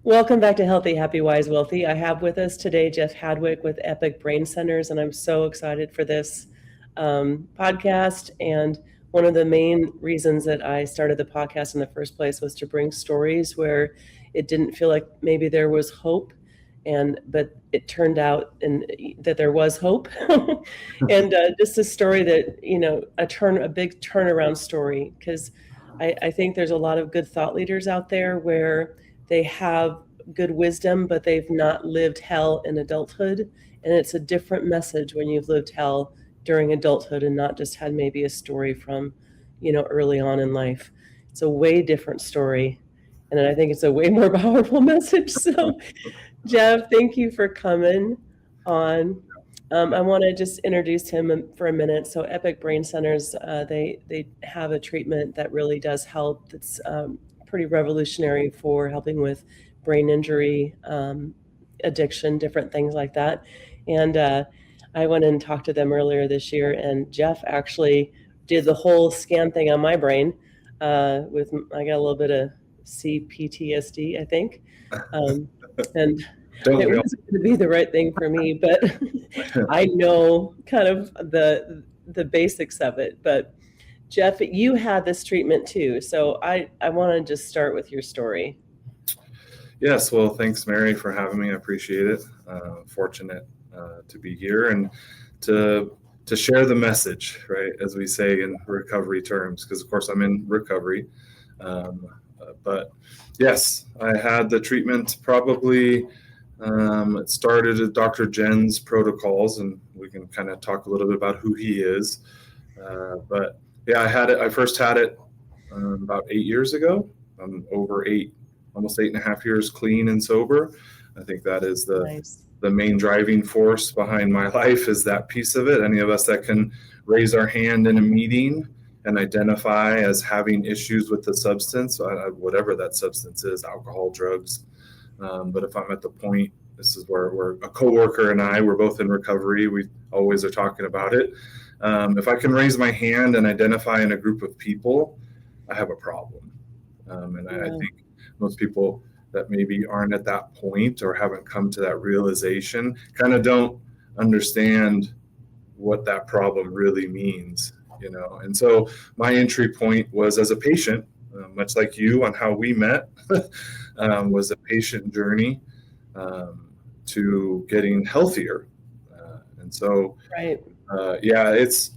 Welcome back to Healthy, Happy, Wise, Wealthy. I have with us today Jeff Hadwick with Epic Brain Centers, and I'm so excited for this podcast. And one of the main reasons that I started the podcast in the first place was to bring stories where it didn't feel like maybe there was hope, but it turned out that there was hope, and just a story that a big turnaround story, because I think there's a lot of good thought leaders out there where they have good wisdom, but they've not lived hell in adulthood. And it's a different message when you've lived hell during adulthood and not just had maybe a story from, early on in life. It's a way different story. And I think it's a way more powerful message. So, Jeff, thank you for coming on. I want to just introduce him for a minute. So Epic Brain Centers, they have a treatment that really does help. That's pretty revolutionary for helping with brain injury, addiction, different things like that. And I went and talked to them earlier this year, and Jeff actually did the whole scan thing on my brain. I got a little bit of PTSD, I think. And it wasn't going to be the right thing for me, but I know kind of the basics of it. But Jeff, you had this treatment too, so I want to just start with your story. Yes, well, thanks, Mary, for having me. I appreciate it. Fortunate to be here and to share the message, right, as we say in recovery terms, because, of course, I'm in recovery. But, yes, I had the treatment probably it started at Dr. Jen's protocols, and we can kind of talk a little bit about who he is. But yeah, I first had it about 8 years ago. I'm over almost 8.5 years clean and sober. I think that is the main driving force behind my life, is that piece of it. Any of us that can raise our hand in a meeting and identify as having issues with the substance, whatever that substance is, alcohol, drugs. But if I'm at the point, this is where a coworker and we're both in recovery. We always are talking about it. If I can raise my hand and identify in a group of people, I have a problem. I think most people that maybe aren't at that point or haven't come to that realization kind of don't understand what that problem really means, And so my entry point was as a patient, much like you on how we met, was a patient journey to getting healthier. And so, right. It's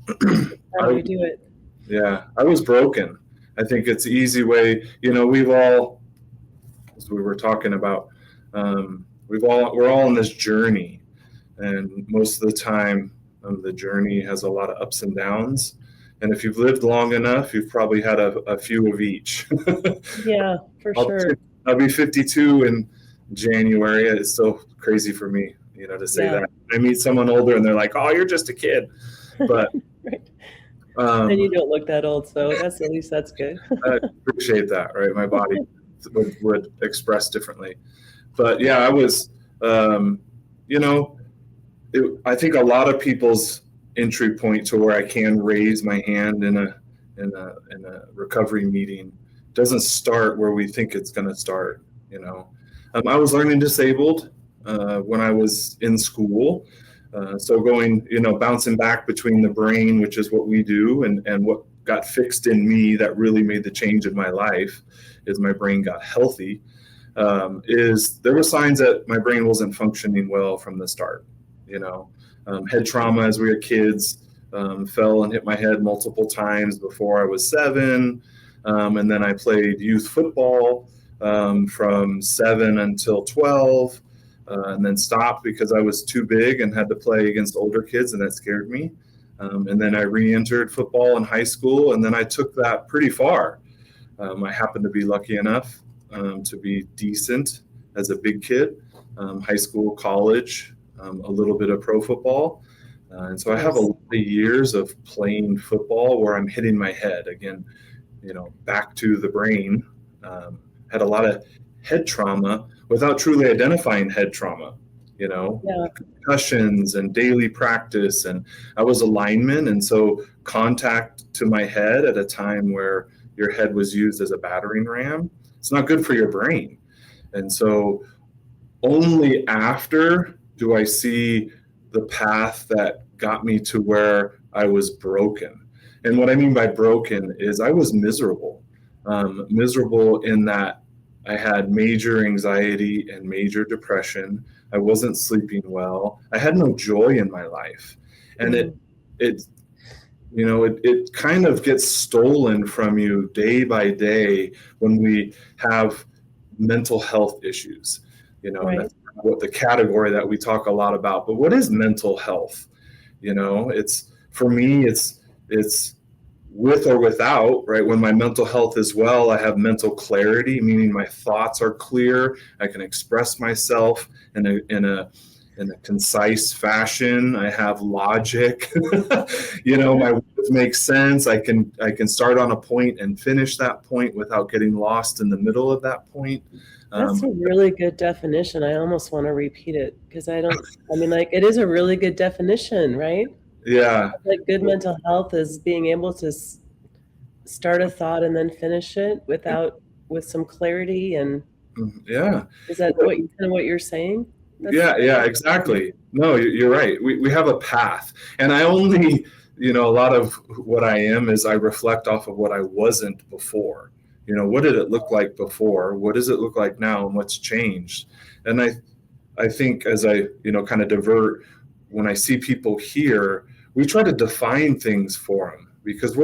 how do we do it? Yeah, I was broken. I think it's the easy way. We've all, as we were talking about, we're all on this journey, and most of the time, the journey has a lot of ups and downs. And if you've lived long enough, you've probably had a few of each. Yeah, for sure. I'll be 52 in January. It's still crazy for me, to say that. I meet someone older and they're like, "Oh, you're just a kid," but right. And you don't look that old, so at least that's good. I appreciate that, right? My body would express differently, but yeah, I was, I think a lot of people's entry point to where I can raise my hand in a recovery meeting doesn't start where we think it's going to start. I was learning disabled when I was in school. So going, bouncing back between the brain, which is what we do, and what got fixed in me that really made the change in my life is my brain got healthy, is there were signs that my brain wasn't functioning well from the start. Head trauma as we were kids, fell and hit my head multiple times before I was 7. And then I played youth football from 7 until 12. And then stopped because I was too big and had to play against older kids, and that scared me. And then I re-entered football in high school, and then I took that pretty far. I happened to be lucky enough to be decent as a big kid, high school, college, a little bit of pro football. And so I have a lot of years of playing football where I'm hitting my head again, back to the brain. Had a lot of head trauma without truly identifying head trauma, concussions and daily practice. And I was a lineman. And so contact to my head at a time where your head was used as a battering ram, it's not good for your brain. And so only after do I see the path that got me to where I was broken. And what I mean by broken is I was miserable. Miserable in that I had major anxiety and major depression. I wasn't sleeping well. I had no joy in my life. And it kind of gets stolen from you day by day when we have mental health issues. Right. That's what the category that we talk a lot about. But what is mental health? It's, for me, it's with or without, right? When my mental health is well, I have mental clarity, meaning my thoughts are clear. I can express myself in a concise fashion. I have logic. My words make sense. I can start on a point and finish that point without getting lost in the middle of that point. That's a really good definition. I almost want to repeat it because it is a really good definition, right? Yeah. Like good mental health is being able to start a thought and then finish it with some clarity. And yeah. Is that what you're saying? Yeah, exactly. No, you're right. We have a path, and I only, a lot of what I am is I reflect off of what I wasn't before. What did it look like before? What does it look like now? And what's changed? And I think as I, kind of divert, when I see people here, we try to define things for them because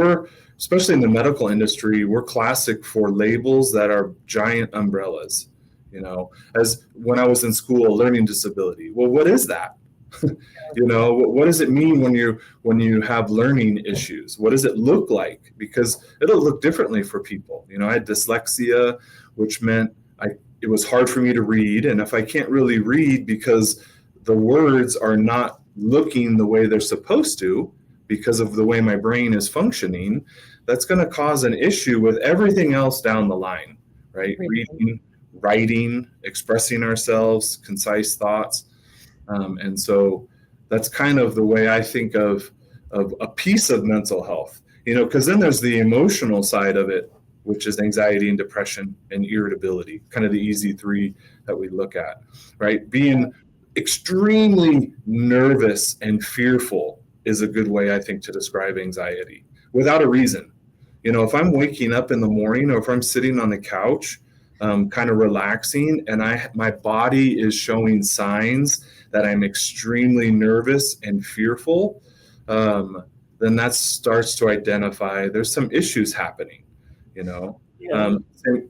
especially in the medical industry, we're classic for labels that are giant umbrellas. As when I was in school, learning disability. Well, what is that? What does it mean when you have learning issues? What does it look like? Because it'll look differently for people. I had dyslexia, which meant it was hard for me to read. And if I can't really read because the words are not looking the way they're supposed to because of the way my brain is functioning, that's going to cause an issue with everything else down the line, right? Reading, writing, expressing ourselves, concise thoughts. And so that's kind of the way I think of a piece of mental health, because then there's the emotional side of it, which is anxiety and depression and irritability, kind of the easy three that we look at, right? Being extremely nervous and fearful is a good way, I think, to describe anxiety without a reason. If I'm waking up in the morning or if I'm sitting on the couch, kind of relaxing, and my body is showing signs that I'm extremely nervous and fearful, then that starts to identify there's some issues happening,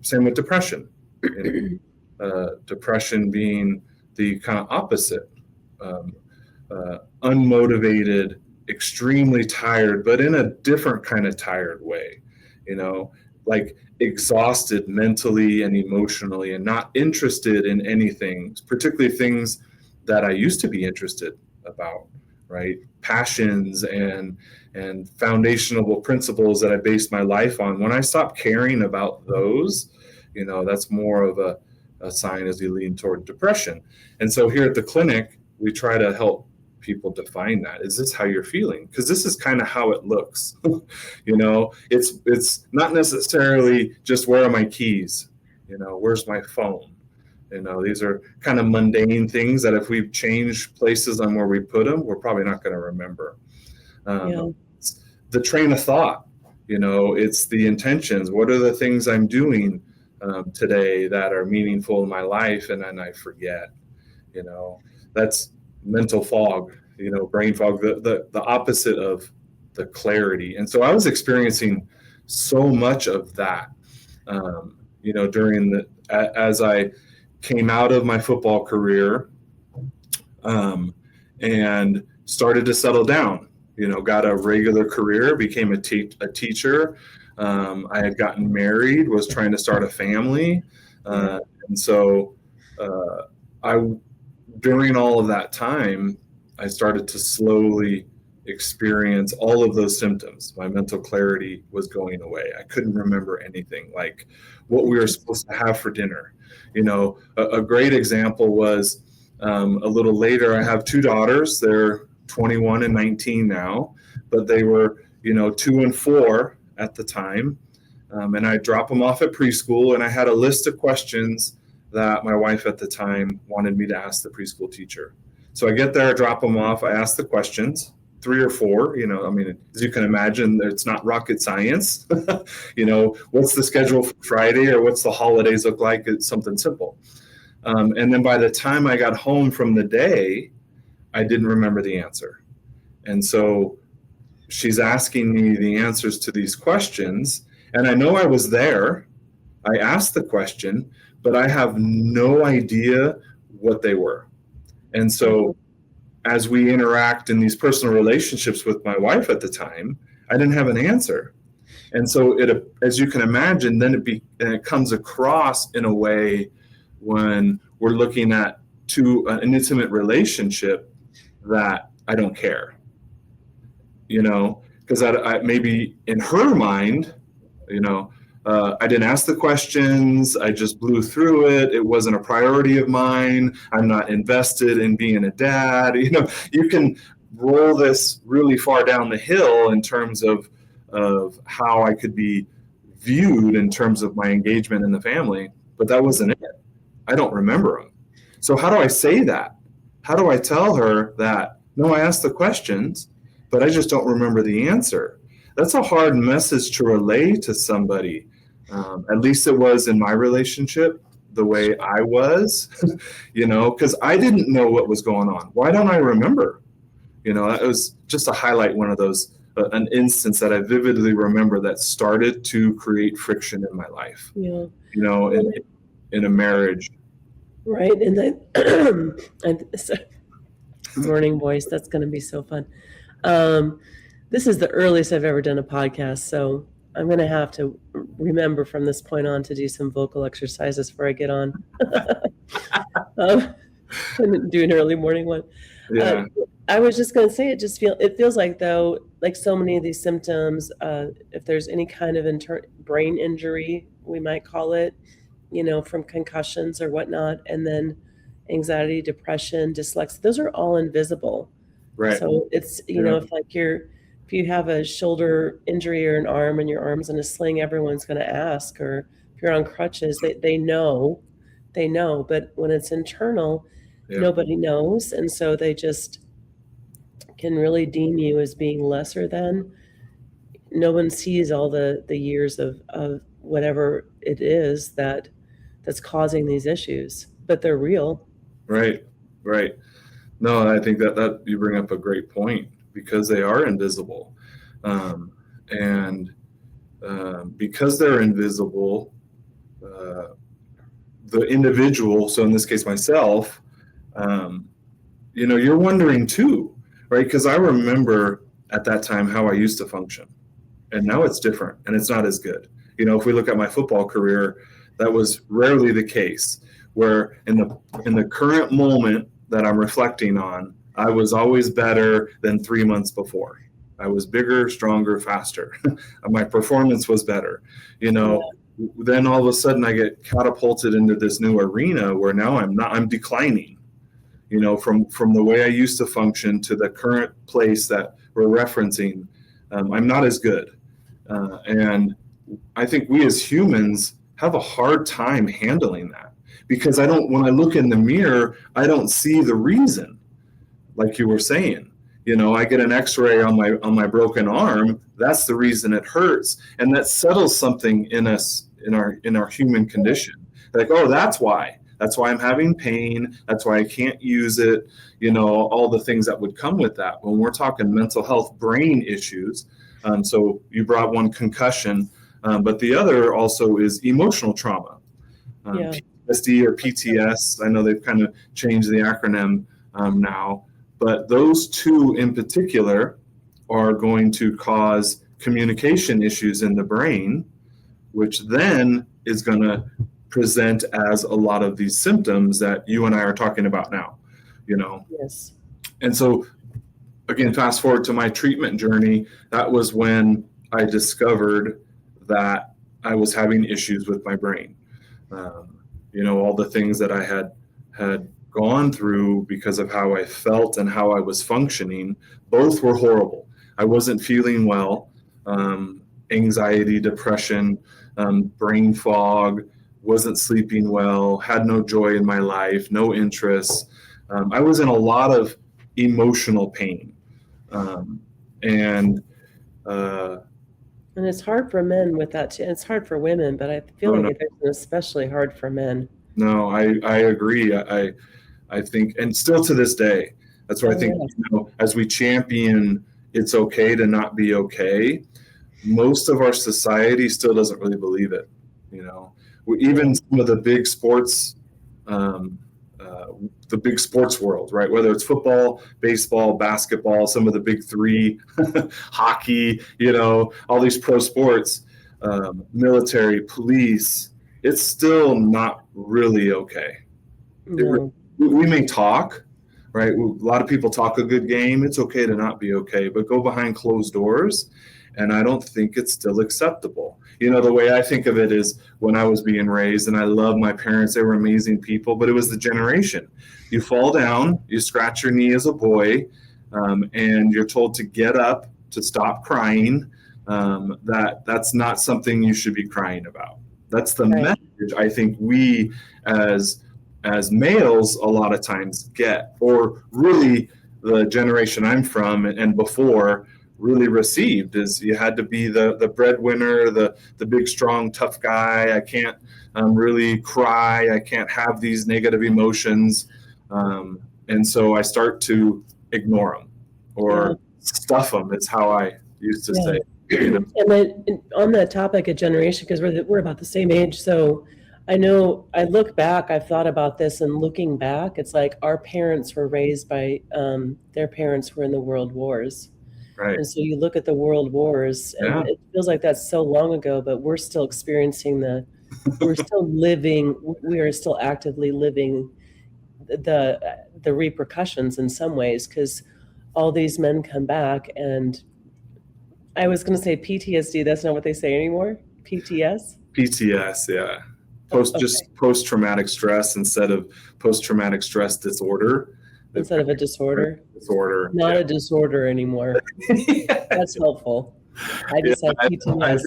Same with depression. Depression being the kind of opposite, unmotivated, extremely tired, but in a different kind of tired way, like exhausted mentally and emotionally and not interested in anything, particularly things that I used to be interested about, right? Passions and foundational principles that I based my life on. When I stopped caring about those, that's more of a sign as you lean toward depression. And so here at the clinic, we try to help people define that. Is this how you're feeling? Because this is kind of how it looks. It's not necessarily just where are my keys, where's my phone. These are kind of mundane things that if we've changed places on where we put them, we're probably not going to remember. The train of thought, it's the intentions. What are the things I'm doing today that are meaningful in my life? And then I forget, that's mental fog, brain fog, the opposite of the clarity. And so I was experiencing so much of that, as I came out of my football career, and started to settle down, got a regular career, became a teacher. I had gotten married, was trying to start a family. And so during all of that time, I started to slowly experience all of those symptoms. My mental clarity was going away. I couldn't remember anything, like what we were supposed to have for dinner. A great example was a little later, I have two daughters. They're 21 and 19 now, but they were, 2 and 4 at the time. And I drop them off at preschool, and I had a list of questions that my wife at the time wanted me to ask the preschool teacher. So I get there, drop them off, I ask the questions, 3 or 4, I mean, as you can imagine, it's not rocket science. What's the schedule for Friday, or what's the holidays look like? It's something simple. And then by the time I got home from the day, I didn't remember the answer. And so she's asking me the answers to these questions, and I know I was there. I asked the question, but I have no idea what they were. And so as we interact in these personal relationships with my wife at the time, I didn't have an answer. And so as you can imagine, then it comes across in a way when we're looking at an intimate relationship that I don't care, because I maybe in her mind, I didn't ask the questions. I just blew through it. It wasn't a priority of mine. I'm not invested in being a dad. You can roll this really far down the hill in terms of how I could be viewed in terms of my engagement in the family, but that wasn't it. I don't remember them. So how do I say that? How do I tell her that, no, I asked the questions, but I just don't remember the answer? That's a hard message to relay to somebody. At least it was in my relationship, the way I was, because I didn't know what was going on. Why don't I remember? That was just to highlight one of those, an instance that I vividly remember that started to create friction in my life, in a marriage. Right. And then, morning voice, that's going to be so fun. This is the earliest I've ever done a podcast, so I'm going to have to remember from this point on to do some vocal exercises before I get on. Do an early morning one. Yeah. I was just going to say, it feels like, though, like so many of these symptoms, if there's any kind of brain injury, we might call it, from concussions or whatnot, and then anxiety, depression, dyslexia, those are all invisible. Right. So it's, if you have a shoulder injury or an arm and your arm's in a sling, everyone's going to ask, or if you're on crutches, they know, but when it's internal, nobody knows. And so they just can really deem you as being lesser than. No one sees all the years of whatever it is that's causing these issues, but they're real. Right. No, I think that you bring up a great point, because they are invisible. And because they're invisible, the individual, so in this case myself, you're wondering too, right? Because I remember at that time how I used to function, and now it's different and it's not as good. If we look at my football career, that was rarely the case, where in the current moment that I'm reflecting on, I was always better than 3 months before. I was bigger, stronger, faster. My performance was better. Then all of a sudden I get catapulted into this new arena where now I'm declining, from the way I used to function to the current place that we're referencing. I'm not as good. And I think we as humans have a hard time handling that, because when I look in the mirror, I don't see the reason. Like you were saying, I get an x-ray on my broken arm. That's the reason it hurts. And that settles something in us, in our human condition. Like, oh, that's why I'm having pain. That's why I can't use it. All the things that would come with that. When we're talking mental health, brain issues. So you brought one, concussion, but the other also is emotional trauma. PTSD or PTS. I know they've kind of changed the acronym now. But those two in particular are going to cause communication issues in the brain, which then is going to present as a lot of these symptoms that you and I are talking about now, Yes. And so, again, fast forward to my treatment journey, that was when I discovered that I was having issues with my brain. All the things that I had gone through because of how I felt and how I was functioning, both were horrible. I wasn't feeling well. Anxiety, depression, brain fog, wasn't sleeping well, had no joy in my life, no interests. I was in a lot of emotional pain. Um, and And it's hard for men with that too. It's hard for women, but I feel oh, like no, it's especially hard for men. no, I agree. I think, and still to this day, that's why I Oh, think, yeah. as we champion it's okay to not be okay, most of our society still doesn't really believe it. Even some of the big sports, um, uh, the big sports world, right? Whether it's football, baseball, basketball, some of the big three, hockey, all these pro sports, military, police, it's still not really okay. No. We may talk, right? A lot of people talk a good game. It's okay to not be okay, but go behind closed doors. And I don't think it's still acceptable. The way I think of it is when I was being raised, and I love my parents, they were amazing people, but it was the generation. You fall down, you scratch your knee as a boy, and you're told to get up, to stop crying. That's not something you should be crying about. That's the Right. message I think we as males a lot of times get, or really the generation I'm from and before really received, is you had to be the breadwinner, the big, strong, tough guy. I can't really cry. I can't have these negative emotions. And so I start to ignore them or stuff them, is how I used to say. And then on that topic of generation, because we're about the same age, so I know I look back, I've thought about this, and looking back, it's like our parents were raised by their parents were in the world wars. Right. And so you look at the world wars, and it feels like that's so long ago, but we're still experiencing we're still living, we are still actively living the repercussions in some ways, because all these men come back, and I was going to say PTSD. That's not what they say anymore. PTS. PTS, yeah. Just post-traumatic stress instead of post-traumatic stress disorder. Instead of a disorder. Disorder. Not a disorder anymore. That's helpful. I just have PTS.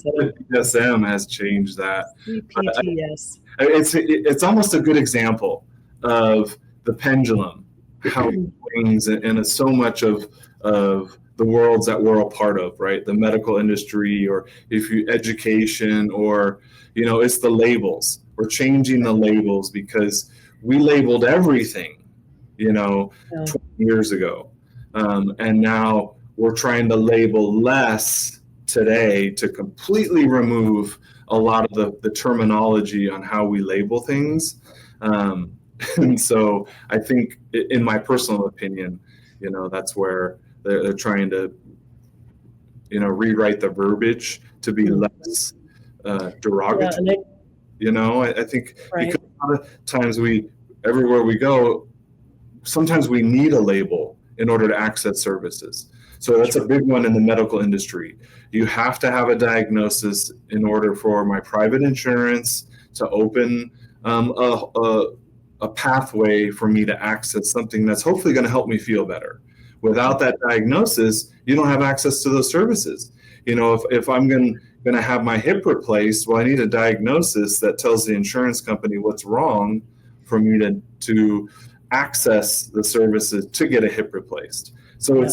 DSM has changed that. PTS. It's almost a good example of the pendulum, how it swings, and it's so much of the worlds that we're a part of, right? The medical industry, or education, or it's the labels. We're changing the labels because we labeled everything 20 years ago, and now we're trying to label less today to completely remove a lot of the terminology on how we label things. And so I think, in my personal opinion, that's where they're trying to, rewrite the verbiage to be less derogatory. I think because a lot of times everywhere we go, sometimes we need a label in order to access services. So that's a big one in the medical industry. You have to have a diagnosis in order for my private insurance to open a pathway for me to access something that's hopefully going to help me feel better. Without that diagnosis, you don't have access to those services. If I'm going to have my hip replaced, well, I need a diagnosis that tells the insurance company what's wrong for me to access the services to get a hip replaced. So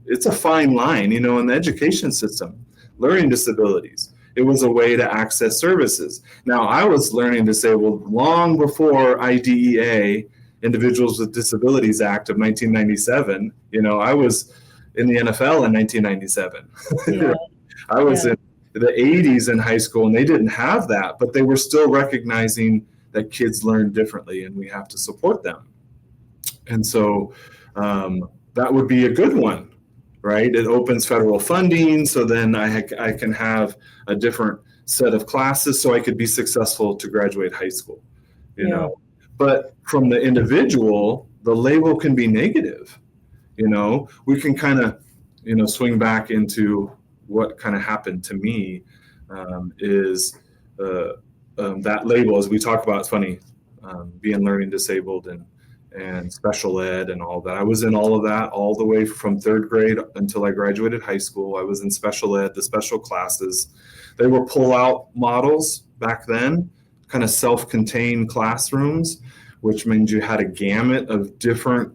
it's a fine line, in the education system. Learning disabilities, it was a way to access services. Now, I was learning disabled long before IDEA, Individuals with Disabilities Act of 1997. I was in the NFL in 1997. I was in the 80s in high school, and they didn't have that, but they were still recognizing that kids learn differently and we have to support them. And so that would be a good one, right? It opens federal funding, so then I can have a different set of classes so I could be successful to graduate high school, But from the individual, the label can be negative. We can kind of, swing back into what kind of happened to me, is that label, as we talk about. It's funny, being learning disabled and special ed and all that. I was in all of that all the way from third grade until I graduated high school. I was in special ed, the special classes. They were pull-out models back then, kind of self-contained classrooms, which means you had a gamut of different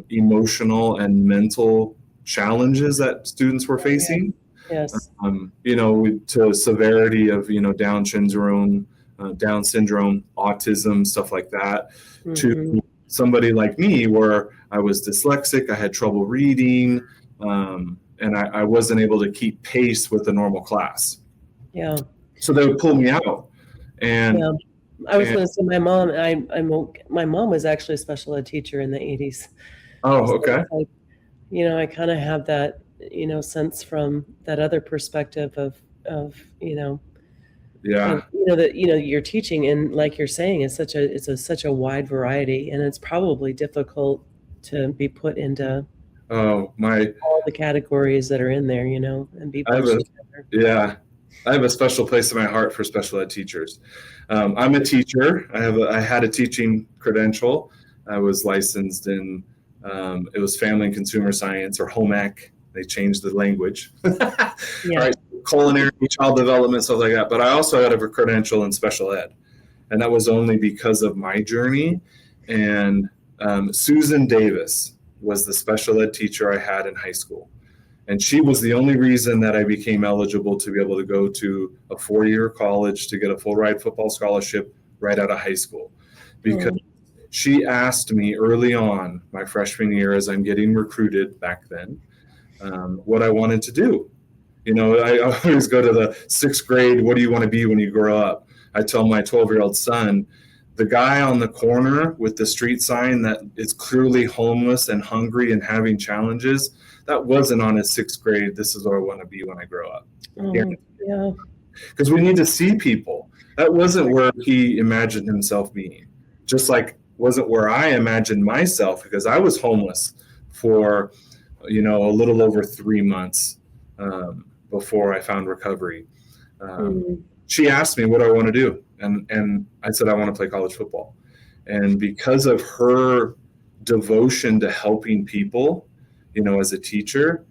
emotional and mental challenges that students were facing. Yes. To severity of, Down syndrome, autism, stuff like that, to somebody like me where I was dyslexic, I had trouble reading, and I wasn't able to keep pace with the normal class. Yeah. So they would pull me out. And yeah. I was going to say my mom was actually a special ed teacher in the 80s. Oh, okay. So I kind of have that, sense from that other perspective of Yeah. that you're teaching, and like you're saying, it's such a wide variety, and it's probably difficult to be put into all the categories that are in there, and be pushed together. Yeah. I have a special place in my heart for special ed teachers. I'm a teacher. I had a teaching credential. I was licensed in, it was family and consumer science, or home ec. They changed the language. Yeah. Right. Culinary, child development, stuff like that. But I also had a credential in special ed. And that was only because of my journey. And Susan Davis was the special ed teacher I had in high school. And she was the only reason that I became eligible to be able to go to a 4-year college to get a full ride football scholarship right out of high school. Because she asked me early on, my freshman year, as I'm getting recruited back then, what I wanted to do. I always go to the 6th grade, what do you want to be when you grow up? I tell my 12-year-old son, the guy on the corner with the street sign that is clearly homeless and hungry and having challenges, that wasn't on his 6th grade. This is what I want to be when I grow up. Yeah. Because we need to see people. That wasn't where he imagined himself being. Just like wasn't where I imagined myself, because I was homeless for, a little over 3 months before I found recovery. She asked me what do I want to do. And I said, I want to play college football. And because of her devotion to helping people, as a teacher,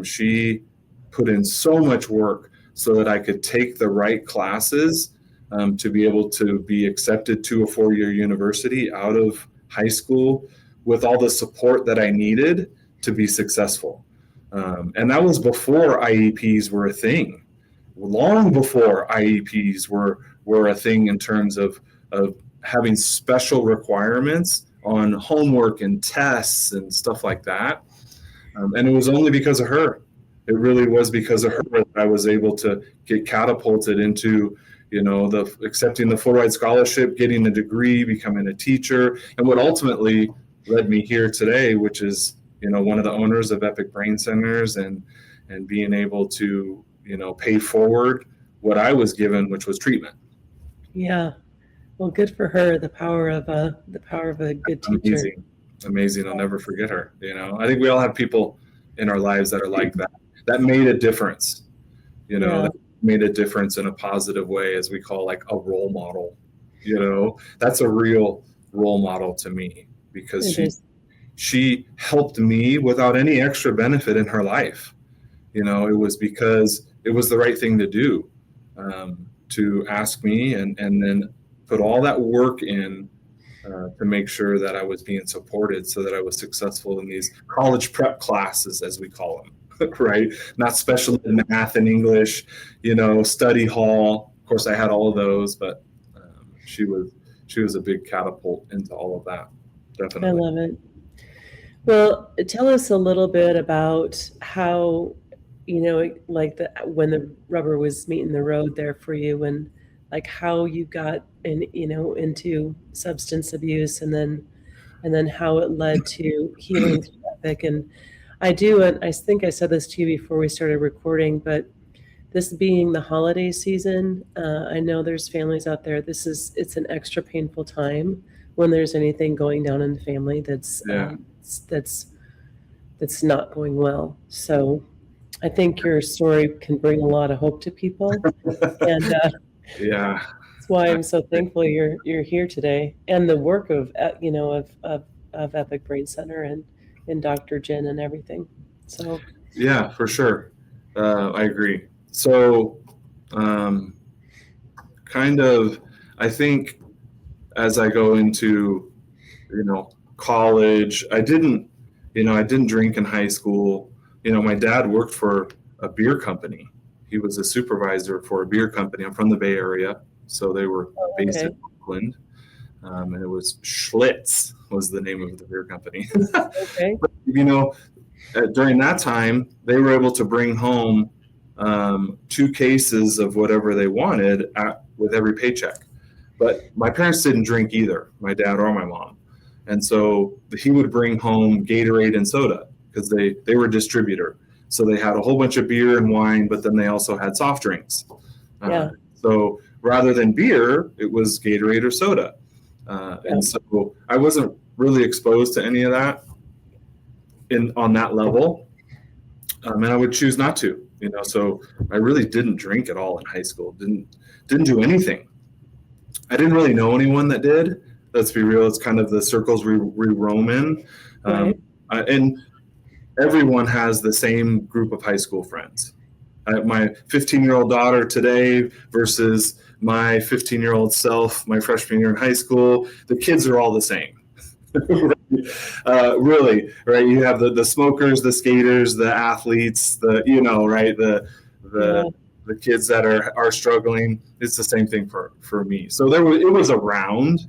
she put in so much work so that I could take the right classes to be able to be accepted to a 4-year university out of high school with all the support that I needed to be successful. And that was before IEPs were a thing, long before IEPs were a thing in terms of having special requirements on homework and tests and stuff like that. And it was only because of her. It really was because of her that I was able to get catapulted into, accepting the full ride scholarship, getting a degree, becoming a teacher, and what ultimately led me here today, which is, one of the owners of Epic Brain Centers and being able to, pay forward what I was given, which was treatment. Yeah. Well, good for her. The power of a good teacher. Amazing. I'll never forget her. I think we all have people in our lives that are like that made a difference, that made a difference in a positive way, as we call like a role model. That's a real role model to me, because she helped me without any extra benefit in her life. It was because it was the right thing to do, to ask me and then put all that work in to make sure that I was being supported so that I was successful in these college prep classes, as we call them, right? Not special in math and English, study hall. Of course, I had all of those, but she was a big catapult into all of that. Definitely. I love it. Well, tell us a little bit about how, when the rubber was meeting the road there for you, and like how you got into substance abuse, and then how it led to healing through Epic. And I think I said this to you before we started recording, but this being the holiday season, I know there's families out there. It's an extra painful time when there's anything going down in the family that's not going well. So I think your story can bring a lot of hope to people, and that's why I'm so thankful you're here today, and the work of Epic Brain Center and Dr. Jen and everything. So yeah, for sure, I agree. So, I think as I go into, college, I didn't drink in high school. My dad worked for a beer company. He was a supervisor for a beer company. I'm from the Bay Area, so they were based in Oakland. And it was Schlitz was the name of the beer company. Okay. But, during that time, they were able to bring home 2 cases of whatever they wanted with every paycheck. But my parents didn't drink either, my dad or my mom. And so he would bring home Gatorade and soda because they were a distributor. So they had a whole bunch of beer and wine, but then they also had soft drinks. So rather than beer, it was Gatorade or soda. And so I wasn't really exposed to any of that on that level. And I would choose not to, so I really didn't drink at all in high school. Didn't do anything. I didn't really know anyone that did. Let's be real. It's kind of the circles we roam in. And everyone has the same group of high school friends. My 15-year-old daughter today versus my 15-year-old self, my freshman year in high school, the kids are all the same. Really, right? You have the smokers, the skaters, the athletes, the kids that are struggling. It's the same thing for me. So it was around,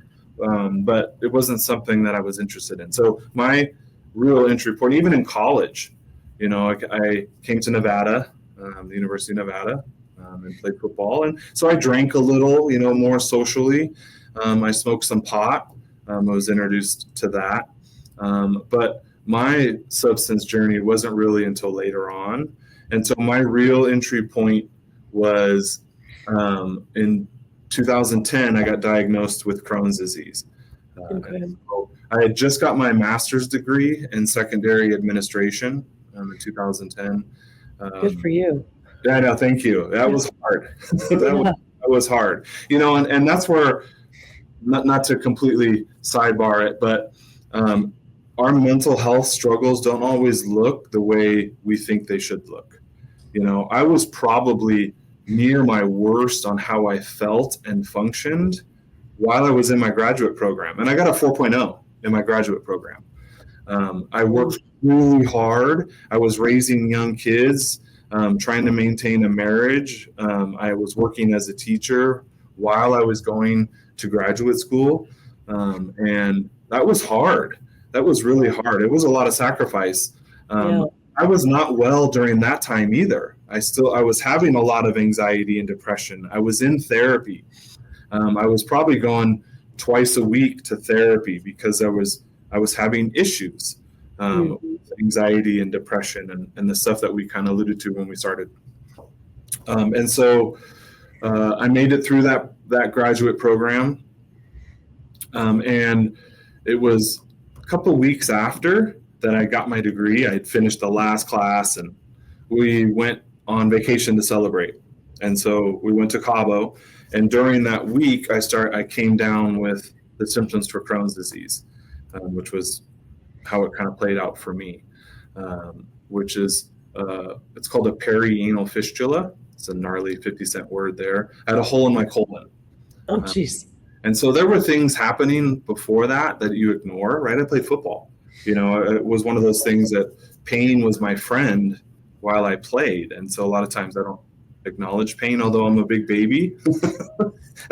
but it wasn't something that I was interested in. So my real entry point, even in college, I came to Nevada, the University of Nevada, and played football. And so I drank a little, more socially. I smoked some pot. I was introduced to that. But my substance journey wasn't really until later on. And so my real entry point was in 2010, I got diagnosed with Crohn's disease. So I had just got my master's degree in secondary administration in 2010. Good for you. Yeah, no, thank you. That was hard. That was hard. And that's where, not to completely sidebar it, but our mental health struggles don't always look the way we think they should look. I was probably near my worst on how I felt and functioned while I was in my graduate program. And I got a 4.0 in my graduate program. I worked really hard. I was raising young kids, trying to maintain a marriage. I was working as a teacher while I was going to graduate school. And that was hard. That was really hard. It was a lot of sacrifice. I was not well during that time either. I was having a lot of anxiety and depression. I was in therapy. I was probably going twice a week to therapy because I was having issues with anxiety and depression and the stuff that we kind of alluded to when we started. And so I made it through that graduate program. And it was a couple weeks after that I got my degree. I had finished the last class and we went on vacation to celebrate. And so we went to Cabo. And during that week, I came down with the symptoms for Crohn's disease, which was how it kind of played out for me, which is, it's called a perianal fistula. It's a gnarly 50-cent word there. I had a hole in my colon. Oh, jeez. And so there were things happening before that you ignore, right? I played football. It was one of those things that pain was my friend while I played. And so a lot of times I don't acknowledge pain, although I'm a big baby,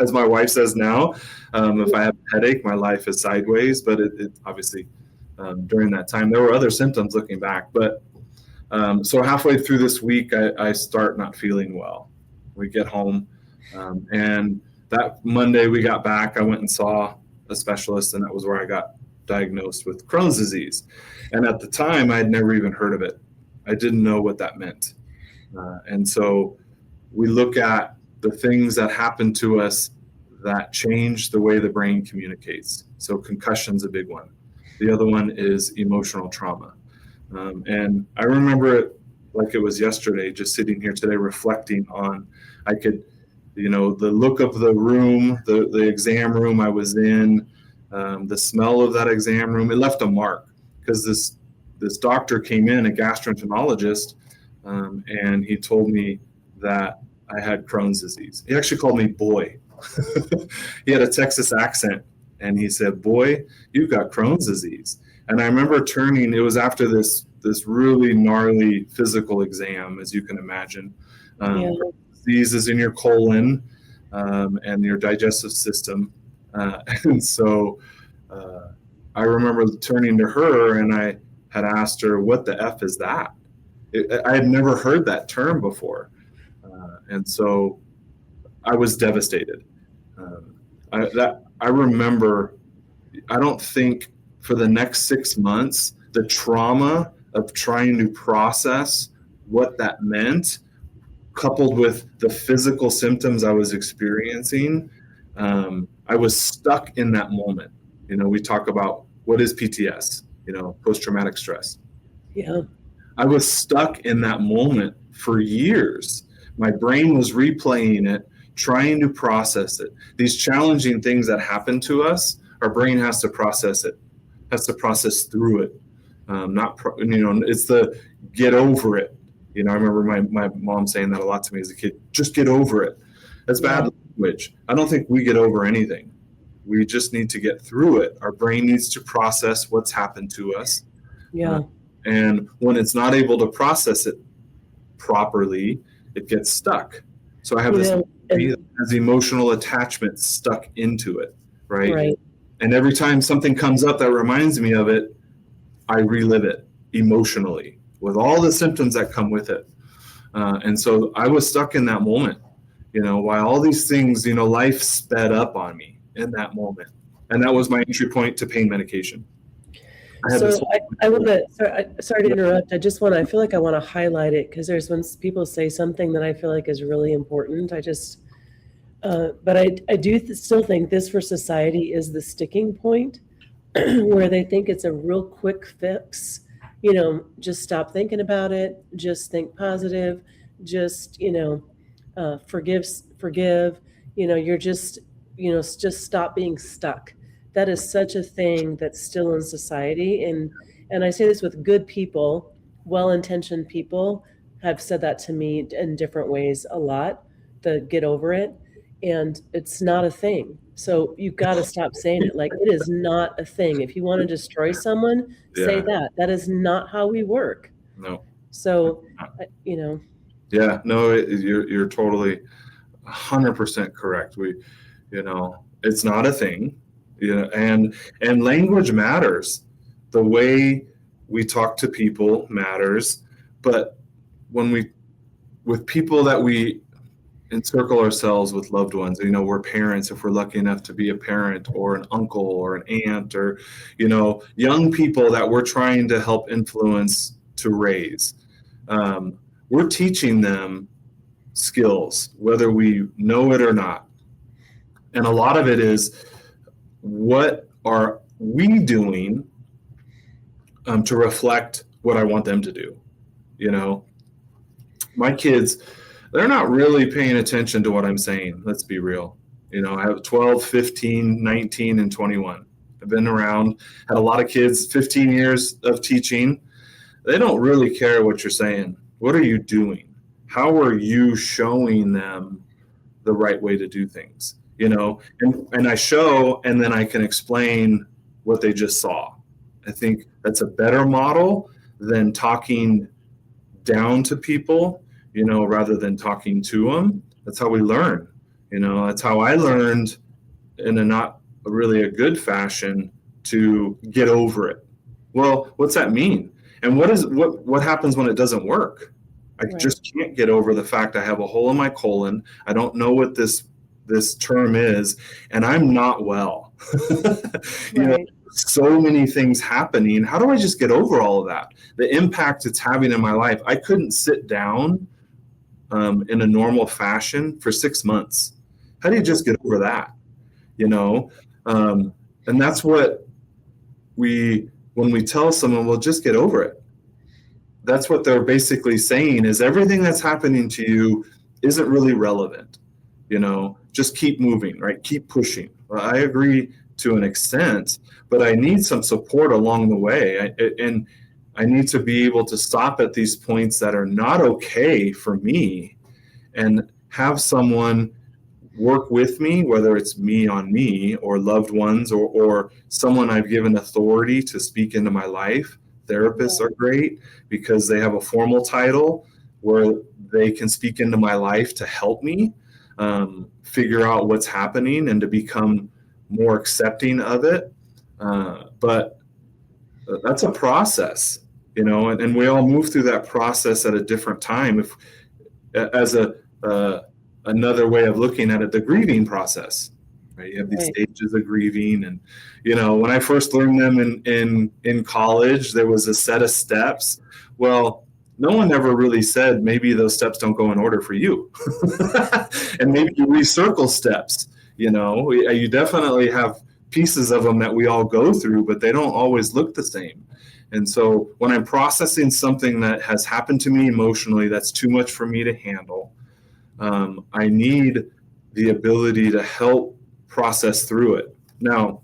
as my wife says now. If I have a headache, my life is sideways, but it obviously during that time, there were other symptoms looking back. But so halfway through this week, I start not feeling well. We get home and that Monday we got back, I went and saw a specialist, and that was where I got diagnosed with Crohn's disease. And at the time, I had never even heard of it. I didn't know what that meant. And so we look at the things that happen to us that change the way the brain communicates. So concussion's a big one. The other one is emotional trauma. And I remember it like it was yesterday, just sitting here today reflecting on, the look of the room, the exam room I was in, the smell of that exam room, it left a mark because this doctor came in, a gastroenterologist, and he told me that I had Crohn's disease. He actually called me boy. He had a Texas accent, and he said, "Boy, you've got Crohn's disease." And I remember turning. It was after this really gnarly physical exam, as you can imagine. Yeah. Disease is in your colon and your digestive system, and so I remember turning to her, and I had asked her, "What the F is that?" I had never heard that term before, and so I was devastated. I remember. I don't think for the next 6 months, the trauma of trying to process what that meant, coupled with the physical symptoms I was experiencing, I was stuck in that moment. We talk about what is PTS, post-traumatic stress. Yeah. I was stuck in that moment for years. My brain was replaying it, trying to process it. These challenging things that happen to us, our brain has to process it, has to process through it. It's the get over it. I remember my mom saying that a lot to me as a kid, just get over it. That's bad language. I don't think we get over anything. We just need to get through it. Our brain needs to process what's happened to us. Yeah. And when it's not able to process it properly, it gets stuck. So I have this as emotional attachment stuck into it, right? Right. And every time something comes up that reminds me of it, I relive it emotionally with all the symptoms that come with it. And so I was stuck in that moment, while all these things, life sped up on me in that moment. And that was my entry point to pain medication. I want to, sorry to interrupt. I feel like I want to highlight it because there's when people say something that I feel like is really important. But I do still think this for society is the sticking point where they think it's a real quick fix. Just stop thinking about it. Just think positive. Just, forgive. You're just stop being stuck. That is such a thing that's still in society. And I say this with good people, well-intentioned people have said that to me in different ways a lot, the get over it. And it's not a thing. So you've got to stop saying it. Like, it is not a thing. If you want to destroy someone, say that. That is not how we work. No. So, Yeah, no, you're totally 100% correct. It's not a thing. And language matters. The way we talk to people matters. But with people that we encircle ourselves with, loved ones, we're parents, if we're lucky enough to be a parent or an uncle or an aunt, or, young people that we're trying to help influence to raise. We're teaching them skills, whether we know it or not. And a lot of it is, what are we doing to reflect what I want them to do? My kids, they're not really paying attention to what I'm saying. Let's be real. I have 12, 15, 19, and 21. I've been around, had a lot of kids, 15 years of teaching. They don't really care what you're saying. What are you doing? How are you showing them the right way to do things? And I show, and then I can explain what they just saw. I think that's a better model than talking down to people, rather than talking to them. That's how we learn. That's how I learned in a not really a good fashion to get over it. Well, what's that mean? And what happens when it doesn't work? I just can't get over the fact I have a hole in my colon. I don't know what this term is, and I'm not well. So many things happening. How do I just get over all of that? The impact it's having in my life. I couldn't sit down in a normal fashion for 6 months. How do you just get over that? And that's what when we tell someone, well, just get over it. That's what they're basically saying is everything that's happening to you isn't really relevant. Just keep moving, right? Keep pushing. Well, I agree to an extent, but I need some support along the way. And I need to be able to stop at these points that are not okay for me and have someone work with me, whether it's me on me or loved ones or someone I've given authority to speak into my life. Therapists are great because they have a formal title where they can speak into my life to help me figure out what's happening and to become more accepting of it. But that's a process, and we all move through that process at a different time. If as another way of looking at it, the grieving process, right? You have these stages of grieving, and when I first learned them in college, there was a set of steps. Well, no one ever really said maybe those steps don't go in order for you, and maybe you recircle steps. You definitely have pieces of them that we all go through, but they don't always look the same. And so when I'm processing something that has happened to me emotionally that's too much for me to handle, I need the ability to help process through it. Now,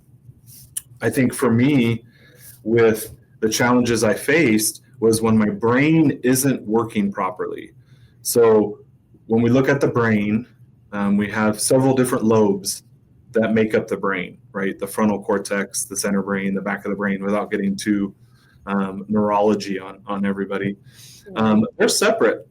I think for me, with the challenges I faced, was when my brain isn't working properly. So when we look at the brain, we have several different lobes that make up the brain, right? The frontal cortex, the center brain, the back of the brain, without getting too neurology on everybody. They're separate.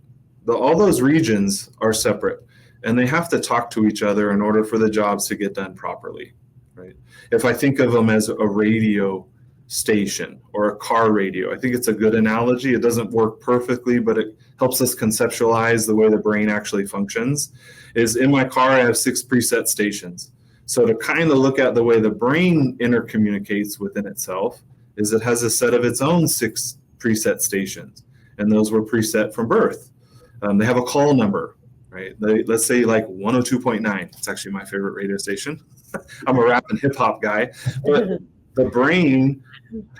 All those regions are separate, and they have to talk to each other in order for the jobs to get done properly, right? If I think of them as a radio station or a car radio, I think it's a good analogy. It doesn't work perfectly, but it helps us conceptualize the way the brain actually functions. Is in my car, I have 6 preset stations. So to kind of look at the way the brain intercommunicates within itself is it has a set of its own 6 preset stations, and those were preset from birth. They have a call number, right? Let's say like 102.9. It's actually my favorite radio station. I'm a rap and hip hop guy, but the brain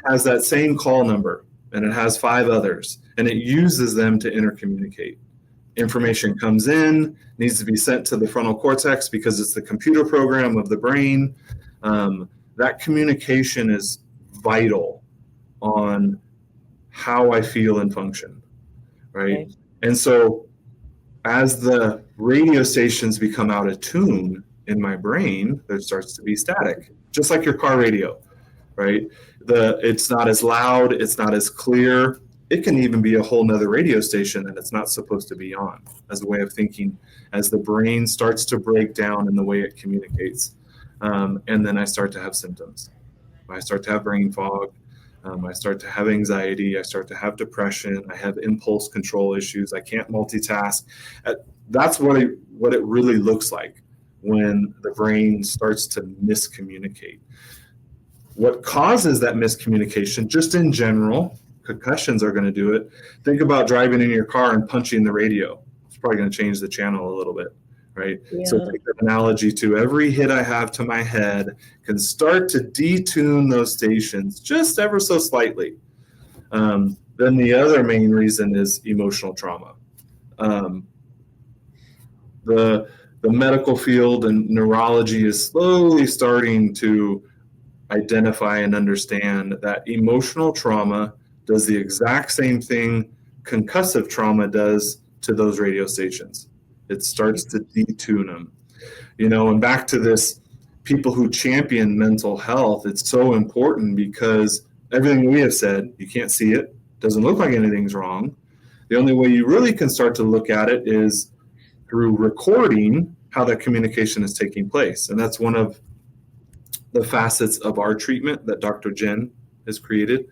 has that same call number, and it has 5 others, and it uses them to intercommunicate. Information comes in, needs to be sent to the frontal cortex because it's the computer program of the brain. That communication is vital on how I feel and function, right? Okay. And so as the radio stations become out of tune in my brain, there starts to be static, just like your car radio, right? It's not as loud, it's not as clear. It can even be a whole nother radio station that it's not supposed to be on, as a way of thinking, as the brain starts to break down in the way it communicates. And then I start to have symptoms. I start to have brain fog. I start to have anxiety. I start to have depression. I have impulse control issues. I can't multitask. That's what it really looks like when the brain starts to miscommunicate. What causes that miscommunication, just in general, concussions are going to do it. Think about driving in your car and punching the radio. It's probably going to change the channel a little bit, right? Yeah. So take that analogy to every hit I have to my head can start to detune those stations just ever so slightly. Then the other main reason is emotional trauma. The medical field and neurology is slowly starting to identify and understand that emotional trauma does the exact same thing concussive trauma does to those radio stations. It starts to detune them. And back to this, people who champion mental health, it's so important because everything we have said, you can't see it, doesn't look like anything's wrong. The only way you really can start to look at it is through recording how that communication is taking place. And that's one of the facets of our treatment that Dr. Jen has created.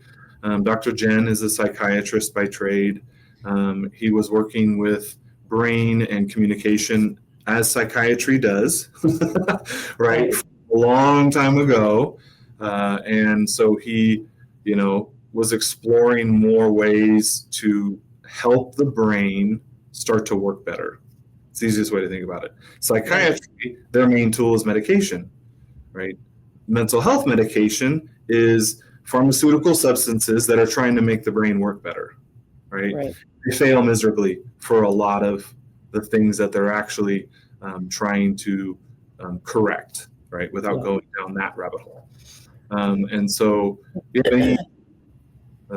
Dr. Jen is a psychiatrist by trade. He was working with brain and communication as psychiatry does, right? A long time ago. And so he, was exploring more ways to help the brain start to work better. It's the easiest way to think about it. Psychiatry, their main tool is medication, right? Mental health medication is pharmaceutical substances that are trying to make the brain work better, right? They fail miserably for a lot of the things that they're actually trying to correct, right? Without going down that rabbit hole. And so the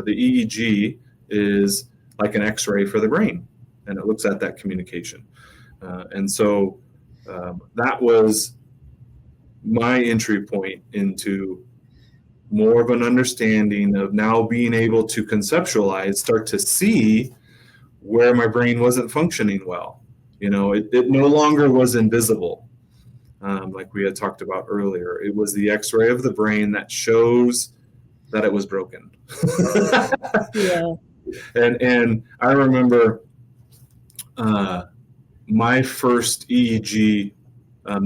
EEG is like an X-ray for the brain, and it looks at that communication. And so That was my entry point into more of an understanding of now being able to conceptualize, start to see where my brain wasn't functioning well. It no longer was invisible. Like we had talked about earlier, it was the x-ray of the brain that shows that it was broken. Yeah. And I remember my first EEG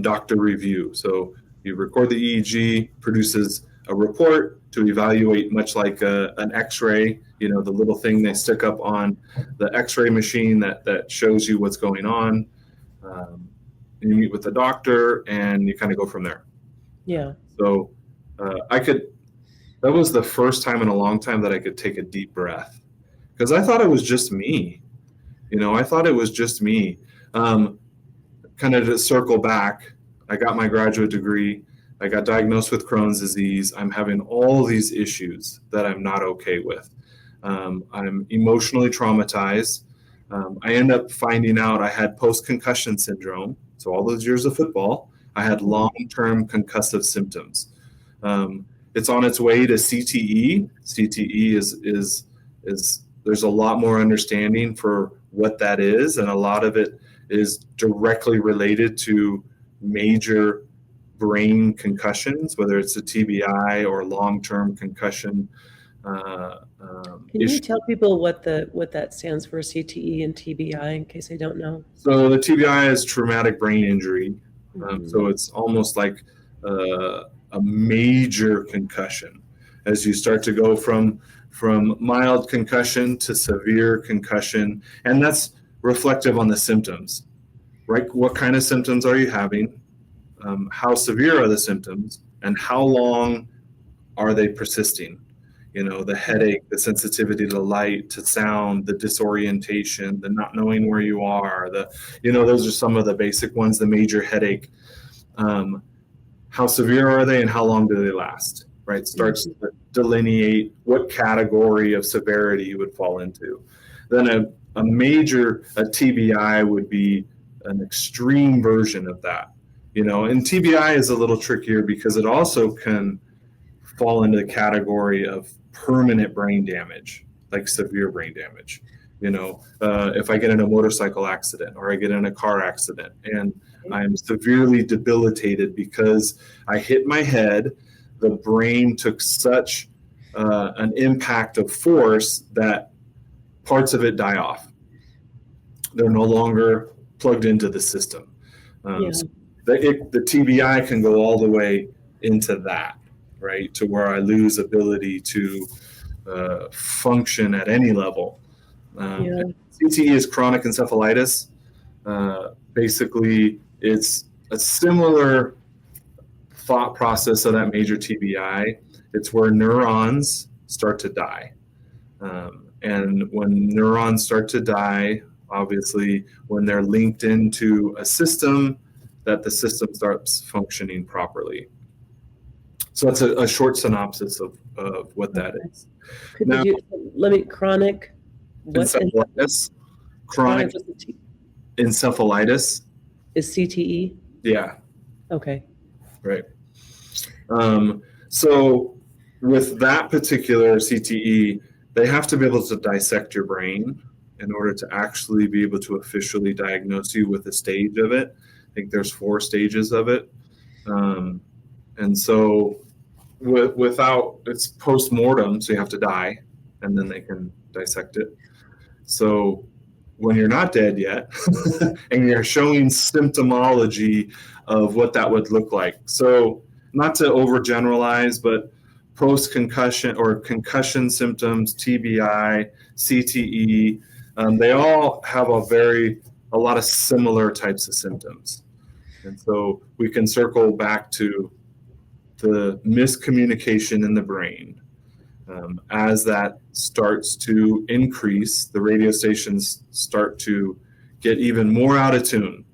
doctor review. So you record the EEG, produces a report to evaluate, much like an x-ray, the little thing they stick up on the x-ray machine that shows you what's going on. And you meet with the doctor and you kind of go from there. Yeah. So that was the first time in a long time that I could take a deep breath, because I thought it was just me. I thought it was just me. Kind of to circle back, I got my graduate degree. I got diagnosed with Crohn's disease. I'm having all these issues that I'm not okay with. I'm emotionally traumatized. I end up finding out I had post-concussion syndrome. So all those years of football, I had long-term concussive symptoms. It's on its way to CTE. CTE is there's a lot more understanding for what that is, and a lot of it is directly related to major brain concussions, whether it's a TBI or long-term concussion. Can you tell people what that stands for, CTE and TBI, in case they don't know? So the TBI is traumatic brain injury. So it's almost like a major concussion. As you start to go from mild concussion to severe concussion, and that's reflective on the symptoms, right? What kind of symptoms are you having? How severe are the symptoms, and how long are they persisting? The headache, the sensitivity to light, to sound, the disorientation, the not knowing where you are, those are some of the basic ones, the major headache. How severe are they and how long do they last, right? Starts to delineate what category of severity you would fall into. Then a major TBI would be an extreme version of that. And TBI is a little trickier because it also can fall into the category of permanent brain damage, like severe brain damage. If I get in a motorcycle accident or I get in a car accident and I'm severely debilitated because I hit my head, the brain took such an impact of force that parts of it die off. They're no longer plugged into the system. So the TBI can go all the way into that, right, to where I lose ability to function at any level. CTE is chronic encephalitis. Basically, it's a similar thought process of that major TBI. It's where neurons start to die. And when neurons start to die, obviously, when they're linked into a system, that the system starts functioning properly. So that's a short synopsis of what that is. Chronic encephalitis. Chronic encephalitis is CTE? Yeah. Okay. Right. So with that particular CTE, they have to be able to dissect your brain in order to actually be able to officially diagnose you with a stage of it. I think there's 4 stages of it. And so without, it's post-mortem, so you have to die, and then they can dissect it. So when you're not dead yet, and you're showing symptomology of what that would look like. So not to overgeneralize, but post-concussion or concussion symptoms, TBI, CTE, they all have a lot of similar types of symptoms. And so we can circle back to the miscommunication in the brain. As that starts to increase, the radio stations start to get even more out of tune,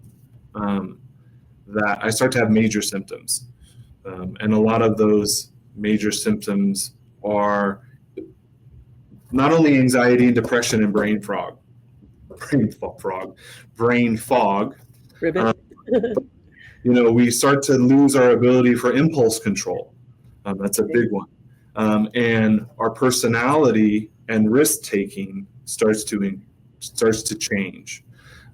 that I start to have major symptoms. And a lot of those major symptoms are not only anxiety and depression and brain fog, we start to lose our ability for impulse control. That's a big one. And our personality and risk taking starts to change.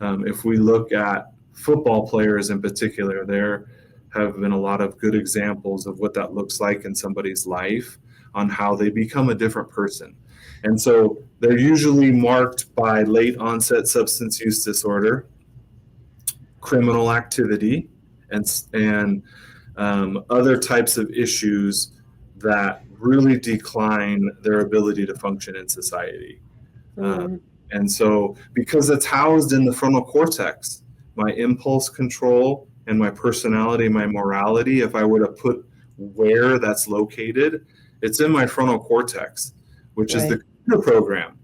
If we look at football players in particular, there have been a lot of good examples of what that looks like in somebody's life on how they become a different person. And so they're usually marked by late onset substance use disorder, criminal activity, and other types of issues that really decline their ability to function in society. And so because it's housed in the frontal cortex, my impulse control and my personality, my morality, if I were to put where that's located, it's in my frontal cortex, which is the computer program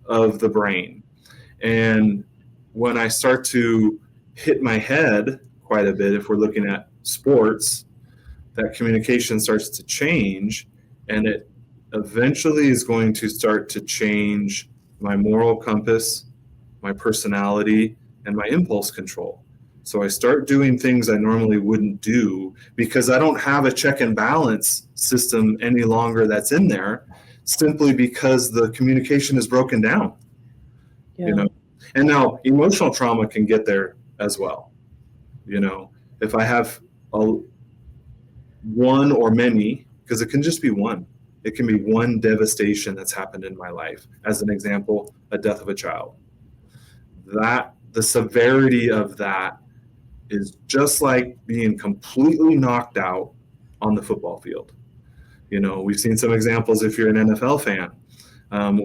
of the brain. And when I start to hit my head quite a bit, if we're looking at sports, that communication starts to change, and it eventually is going to start to change my moral compass, my personality, and my impulse control. So I start doing things I normally wouldn't do because I don't have a check and balance system any longer that's in there, simply because the communication is broken down. And now emotional trauma can get there as well. If I have one or many, because it can just be one. It can be one devastation that's happened in my life. As an example, a death of a child. The severity of that is just like being completely knocked out on the football field. We've seen some examples, if you're an NFL fan,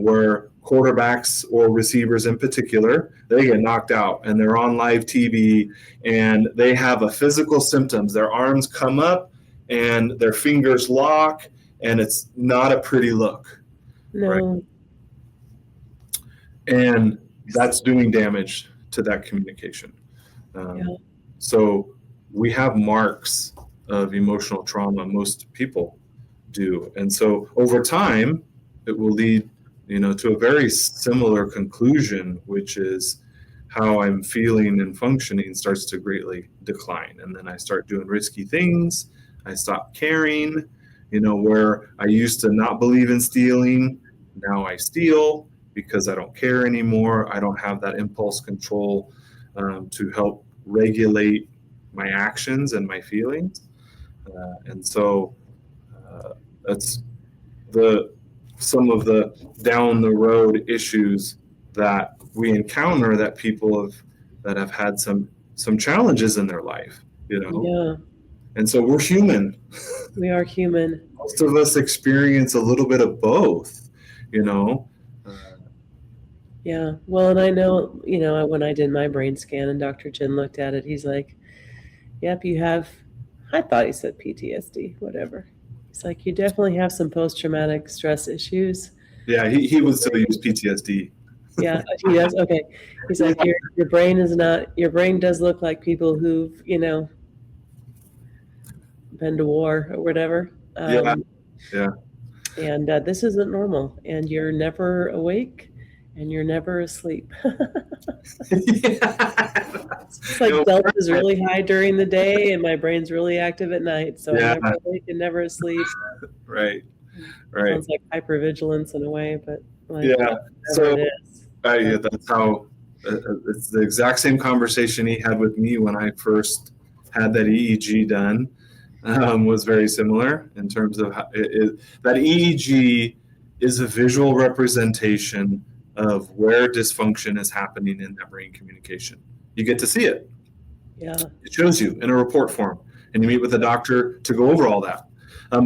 where quarterbacks or receivers in particular, they get knocked out and they're on live TV and they have a physical symptoms. Their arms come up and their fingers lock, and it's not a pretty look. No. Right? And that's doing damage to that communication. So we have marks of emotional trauma, most people do. And so over time, it will lead to a very similar conclusion, which is how I'm feeling and functioning starts to greatly decline. And then I start doing risky things. I stop caring, where I used to not believe in stealing. Now I steal because I don't care anymore. I don't have that impulse control to help regulate my actions and my feelings. And so that's some of the down the road issues that we encounter, that people that have had some challenges in their life, And so we're human. We are human. Most of us experience a little bit of both, Yeah. Well, and I know, when I did my brain scan and Dr. Jin looked at it, he's like, yep, you have, I thought he said PTSD, whatever. It's like, you definitely have some post-traumatic stress issues. Yeah, he would still use PTSD. Yeah, he does. Okay. He's like, your brain does look like people who've, been to war or whatever. Yeah. And this isn't normal. And you're never awake and you're never asleep. It's like delta is really high during the day and my brain's really active at night. So I'm never awake and never asleep. Right. Sounds like hypervigilance in a way, but so it is. That's how it's the exact same conversation he had with me when I first had that EEG done. Was very similar in terms of how that EEG is a visual representation of where dysfunction is happening in that brain communication. You get to see it. Yeah. It shows you in a report form, and you meet with a doctor to go over all that.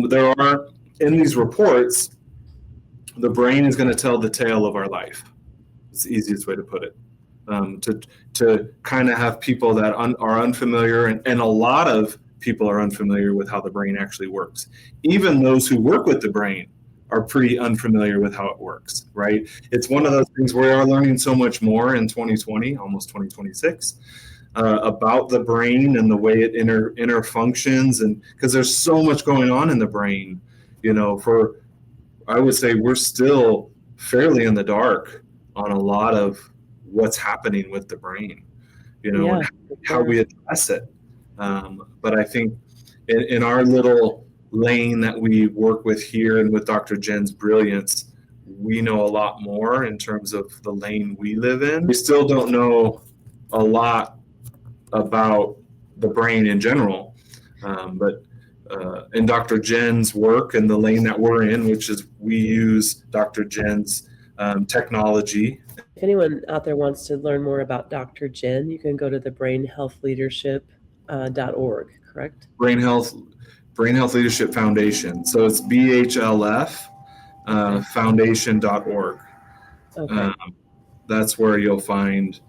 There are, in these reports, the brain is going to tell the tale of our life. It's the easiest way to put it. To kind of have people that are unfamiliar, and a lot of people are unfamiliar with how the brain actually works. Even those who work with the brain are pretty unfamiliar with how it works, right? It's one of those things where we are learning so much more in 2020, almost 2026, about the brain and the way it inner functions, and because there's so much going on in the brain, I would say we're still fairly in the dark on a lot of what's happening with the brain, and how we address it. But I think in our little lane that we work with here and with Dr. Jen's brilliance, we know a lot more in terms of the lane we live in. We still don't know a lot about the brain in general, but in Dr. Jen's work and the lane that we're in, which is we use Dr. Jen's technology. If anyone out there wants to learn more about Dr. Jen, you can go to the brainhealthleadership.org, correct? Brain Health Leadership Foundation. So it's BHLF foundation.org. Okay. That's where you'll find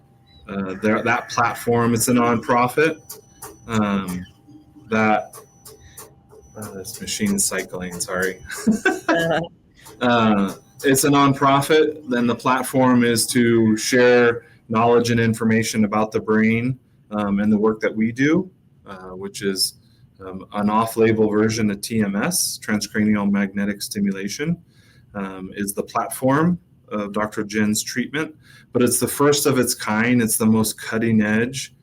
that platform. It's a nonprofit. This machine is cycling, sorry. It's a nonprofit. Then the platform is to share knowledge and information about the brain and the work that we do, which is an off-label version of TMS, transcranial magnetic stimulation, is the platform of Dr. Jen's treatment. But it's the first of its kind. It's the most cutting-edge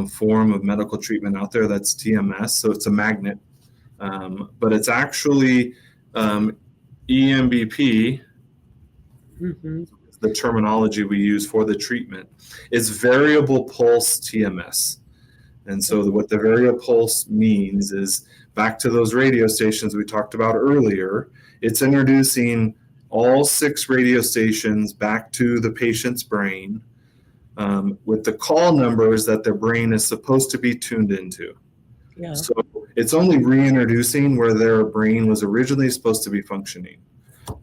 form of medical treatment out there. That's TMS. So it's a magnet. But it's actually EMBP, the terminology we use for the treatment, is variable pulse TMS. And so what the variable pulse means is, back to those radio stations we talked about earlier, it's introducing all 6 radio stations back to the patient's brain with the call numbers that their brain is supposed to be tuned into. Yeah. So it's only reintroducing where their brain was originally supposed to be functioning.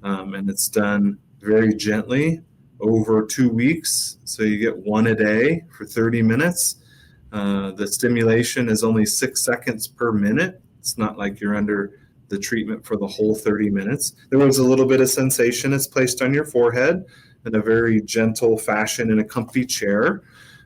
And it's done very gently over 2 weeks. So you get one a day for 30 minutes. The stimulation is only 6 seconds per minute. It's not like you're under the treatment for the whole 30 minutes. There was a little bit of sensation. It's placed on your forehead in a very gentle fashion in a comfy chair.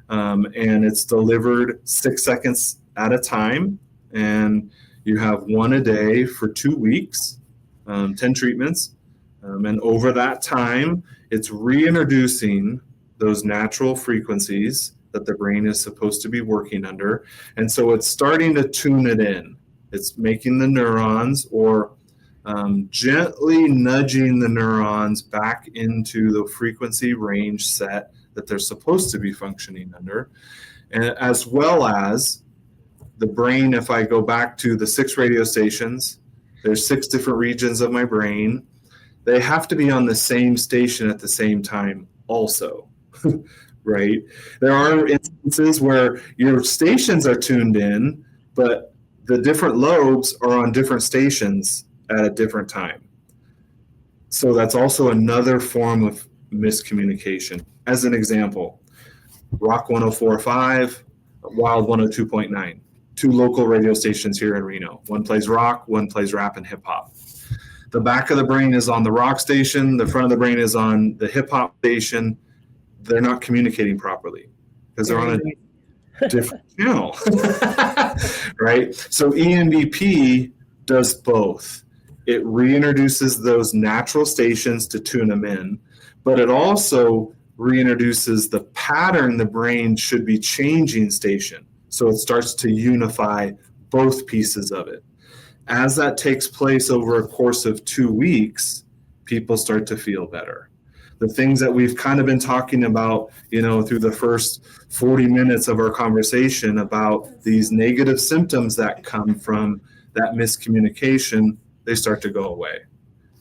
And it's delivered 6 seconds at a time, and you have one a day for 2 weeks, 10 treatments, and over that time it's reintroducing those natural frequencies that the brain is supposed to be working under. And so it's starting to tune it in. It's making the neurons, or gently nudging the neurons back into the frequency range set that they're supposed to be functioning under, and as well as the brain. If I go back to the 6 radio stations, there's 6 different regions of my brain. They have to be on the same station at the same time also, right? There are instances where your stations are tuned in, but the different lobes are on different stations at a different time. So that's also another form of miscommunication. As an example, Rock 104.5, Wild 102.9. 2 local radio stations here in Reno. One plays rock, one plays rap and hip hop. The back of the brain is on the rock station. The front of the brain is on the hip hop station. They're not communicating properly because they're on a different channel, right? So EMBP does both. It reintroduces those natural stations to tune them in, but it also reintroduces the pattern the brain should be changing station. So it starts to unify both pieces of it. As that takes place over a course of 2 weeks, people start to feel better. The things that we've kind of been talking about, through the first 40 minutes of our conversation about these negative symptoms that come from that miscommunication, they start to go away.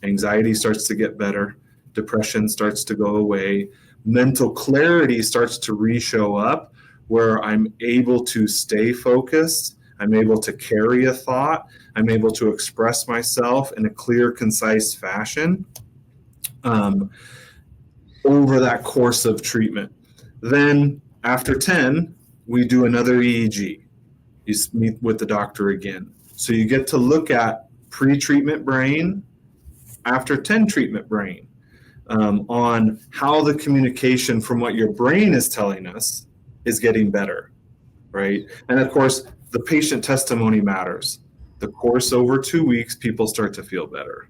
Anxiety starts to get better. Depression starts to go away. Mental clarity starts to re-show up, where I'm able to stay focused, I'm able to carry a thought, I'm able to express myself in a clear, concise fashion over that course of treatment. Then after 10, we do another EEG. You meet with the doctor again. So you get to look at pre-treatment brain, after 10 treatment brain, on how the communication from what your brain is telling us is getting better, right? And of course, the patient testimony matters. The course over 2 weeks, people start to feel better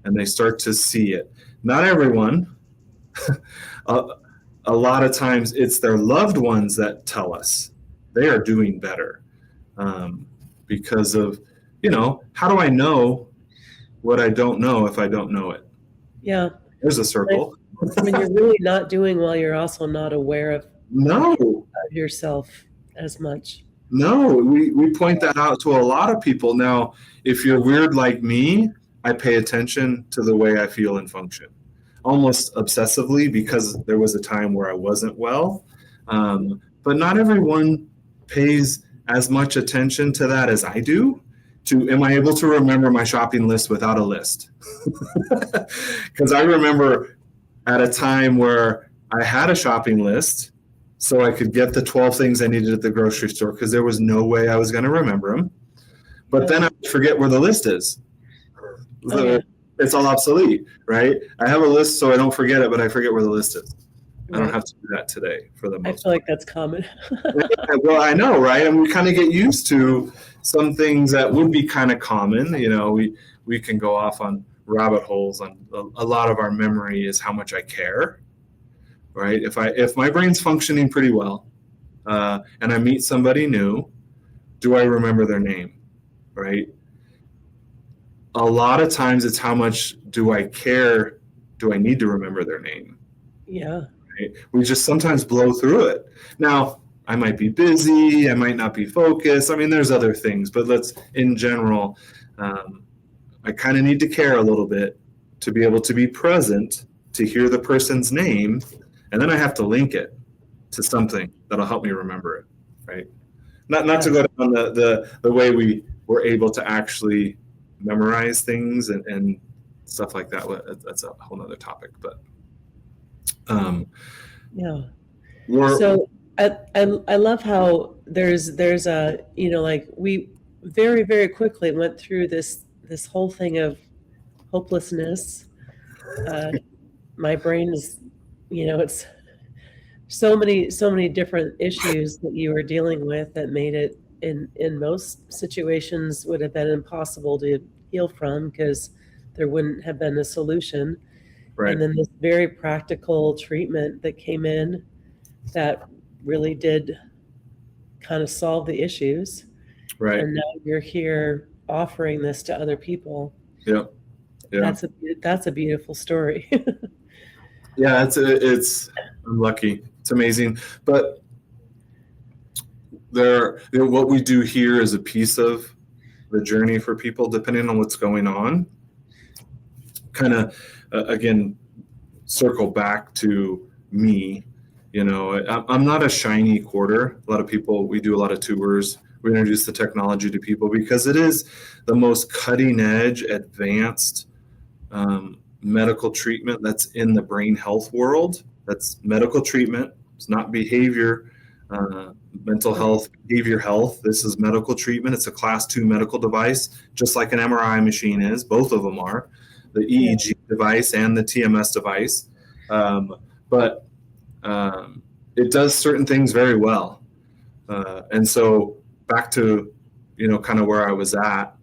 and they start to see it. Not everyone. A lot of times it's their loved ones that tell us they are doing better. because of, how do I know what I don't know if I don't know it? Yeah. There's a circle. When you're really not doing well, you're also not aware of No, yourself as much. no, we point that out to a lot of people. Now, if you're weird like me, I pay attention to the way I feel and function, almost obsessively, because there was a time where I wasn't well. But not everyone pays as much attention to that as I do. Am I able to remember my shopping list without a list? Because I remember at a time where I had a shopping list so I could get the 12 things I needed at the grocery store, because there was no way I was going to remember them. But then I would forget where the list is. So it's all obsolete, right? I have a list so I don't forget it, but I forget where the list is. I don't have to do that today for the most part. Like that's common. Well, I know, right? And we kind of get used to some things that would be kind of common. We can go off on rabbit holes on a lot of our memory is how much I care, right? If my brain's functioning pretty well, and I meet somebody new, do I remember their name, right? A lot of times it's how much do I care? Do I need to remember their name? Yeah. Right? We just sometimes blow through it. Now, I might be busy. I might not be focused. I mean, there's other things, but in general, I kind of need to care a little bit to be able to be present, to hear the person's name, and then I have to link it to something that'll help me remember it, right? Not to go down the way we were able to actually memorize things and stuff like that. That's a whole nother topic, but yeah. So I love how there's a, like we very, very quickly went through this whole thing of hopelessness. My brain is, it's so many different issues that you were dealing with that made it in most situations would have been impossible to heal from, because there wouldn't have been a solution. Right. And then this very practical treatment that came in that really did kind of solve the issues. Right. And now you're here offering this to other people. Yeah. That's a beautiful story. Yeah, I'm lucky. It's amazing. But what we do here is a piece of the journey for people, depending on what's going on. Kind of, again, circle back to me. I'm not a shiny quarter. A lot of people, we do a lot of tours. We introduce the technology to people because it is the most cutting edge, advanced medical treatment that's in the brain health world. That's medical treatment. It's not behavior, mental health, behavior health. This is medical treatment. It's a class 2 medical device, just like an MRI machine is. Both of them are, the EEG device and the TMS device. But it does certain things very well. And so back to, kind of where I was at,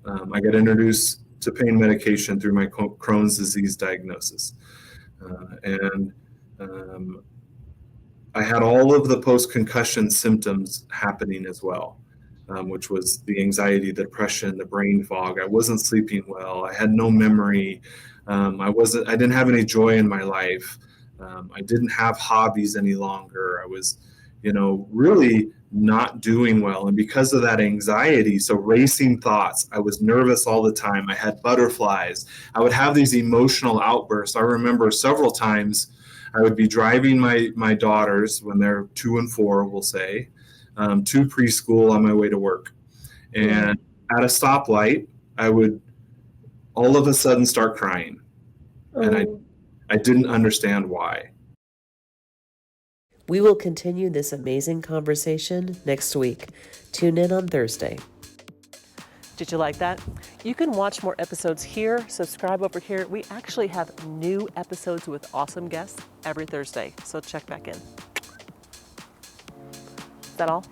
I got introduced to pain medication through my Crohn's disease diagnosis. And I had all of the post-concussion symptoms happening as well, which was the anxiety, the depression, the brain fog. I wasn't sleeping well. I had no memory. I didn't have any joy in my life. I didn't have hobbies any longer. I was, really not doing well. And because of that anxiety, so racing thoughts, I was nervous all the time. I had butterflies. I would have these emotional outbursts. I remember several times I would be driving my daughters when they're 2 and 4, we'll say, to preschool on my way to work. And at a stoplight, I would all of a sudden start crying. And I didn't understand why. We will continue this amazing conversation next week. Tune in on Thursday. Did you like that? You can watch more episodes here. Subscribe over here. We actually have new episodes with awesome guests every Thursday, so check back in. Is that all?